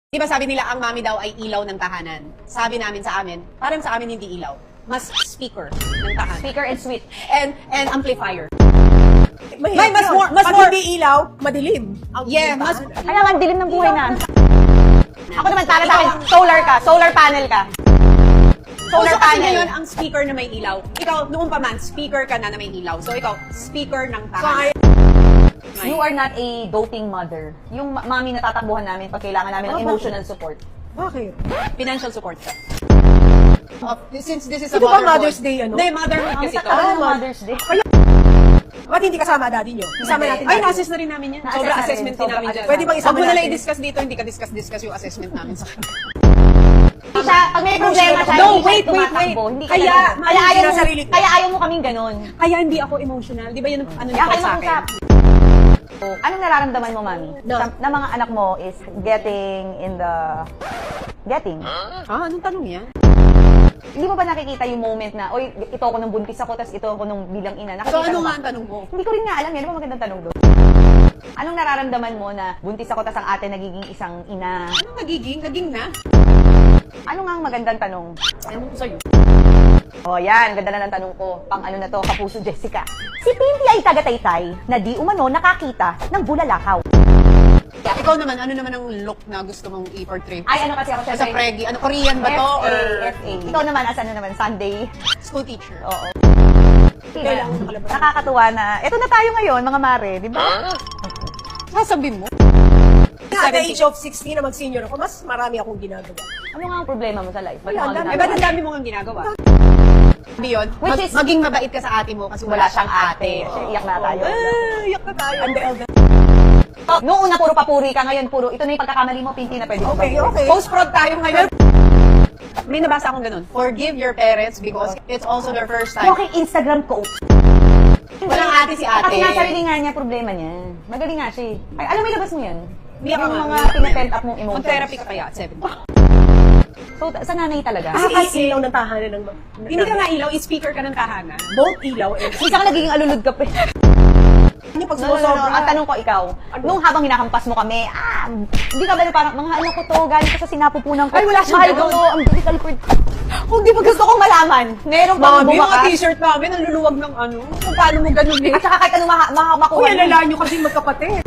Di ba sabi nila ang mami daw ay ilaw ng tahanan? Sabi namin sa amin, parang sa amin hindi ilaw. Mas speaker ng tahanan. Speaker and sweet. And amplifier. May mas more- Pag hindi ilaw, madilim. Yeah, mas... Kaya nga, ang dilim ng buhay na. Ako naman, para sa akin, solar ka. Solar panel ka. Solar So, kasi panel. ngayon, ang speaker na may ilaw. Ikaw, noon pa man, speaker ka na may ilaw. So, ikaw, speaker ng tahanan. You are not a doting mother. Yung mami na tatakbuhan namin pag kailangan namin ng emotional support. Bakit? Financial support ka. Since this is a Ito ba motherhood. Mother's Day, ano? Hindi, motherhood Ang kasi to. tatakbo ng Mother's Day. Ba't hindi kasama daddy nyo? Isama natin Ay, daddy. na-assess na rin namin yan. Na-assess Sobra na rin. assessment din Sobra namin dyan. Pwede bang isama Huwag mo na lang natin? i-discuss dito, hindi ka discuss yung assessment namin sa kanya. Siya, pag may problema siya, No, hindi siya wait. tumatakbo. Hindi ka Kaya, ganun. kaya ayaw mo, sarili ko. kaya ayaw mo kaming ganun. Kaya hindi ako emotional. Di ba yun ang ano Kaya nito kayo sa akin? mag-usap. Anong nararamdaman mo, mami? No. Na mga anak mo is getting in the... Getting? Anong tanong yan? Hindi mo ba nakikita yung moment na, oy, ito ako nung buntis ako, tapos ito ako nung bilang ina? So, Nakikita ano mo nga ba? ang tanong mo? Hindi ko rin nga alam yan. Ano ba magandang tanong doon? Anong nararamdaman mo na buntis ako, tapos ang ate nagiging isang ina? Anong nagiging? Naging na? Ano nga ang magandang tanong? Ano ko sa'yo? O yan, ganda na ng tanong ko. Pang ano na to, Kapuso Jessica. Si Pinty ay taga-Taytay na di umano nakakita ng bulalakaw. Ikaw naman, ano naman ang look na gusto mong i-portray? Ay, ano kasi ako Sa Preggy, ano, Korean ba to? Or FA. Ikaw naman, as ano naman, Sunday. school teacher? Oo. Kailangan nakalabas. Nakakatuwa na, eto na tayo ngayon, mga mare, di ba? Sasabihin mo? At the age of 16 na mag-senior ako, mas marami akong ginagawa. Ano nga ang problema mo sa life? Ba't Wala, mo dami. ginagawa? Eh, ba't ang dami mo nga ginagawa? Sabi yun, Which is- maging mabait ka sa ate mo kasi wala siyang ate. Iyak na tayo. Iyak na tayo. I'm the eldest. Noong una, puro papuri ka. Ngayon, puro, ito na yung pagkakamali mo, Pinty, na pwede mo Okay, papuri. okay. Post-prod tayo ngayon. May nabasa akong ganun. Forgive your parents because it's also their first time. Okay, Instagram coach. Walang ate si ate. Kasi nga, sarili nga niya, problema niya. Magaling nga siya eh. Ay, alam mo, ilabas mo yan. Hindi ako Yung nga. mga pinapent up mong emotions. Mag-therapy ka kaya at 7. So, sa nanay talaga. Kasi ilaw ng tahanan ng... Hindi ka nga ilaw, i-speaker ka ng tahanan. Both ilaw and... Minsan ka nagiging alulod ka pa. Hindi pag No, no, no, no. sumusobra. Ang tanong ko ikaw, nung habang hinakampas mo kami, hindi ka ba na parang, mga anak ko to, galing ko sa sinapupunan ko. Ay, wala siyang Mahal ko ganun. to, ang difficult ko. Kung di ba gusto kong malaman, meron bang Mami, mga bumakas? t-shirt namin, ang luluwag ng ano. Kung paano mo ganun eh. At saka kahit ano makuha Uy, alala nyo kasi magkapatid.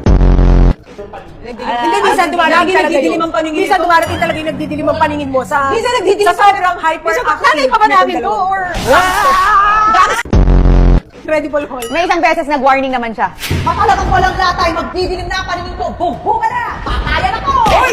Hindi, Minsan dumarating talaga nagdidilim yun. ang paningin Minsan ko. dumarating talaga yung nagdidilim ang paningin mo sa... Minsan nagdidilim sa sobrang hyperactive. Nanay pa ba namin to? Or... Incredible Hall. May isang beses nag-warning naman siya. Makalagang walang latay, magdidilim na ang paningin ko. Bumbu ka na! Patayan ako! Hoy!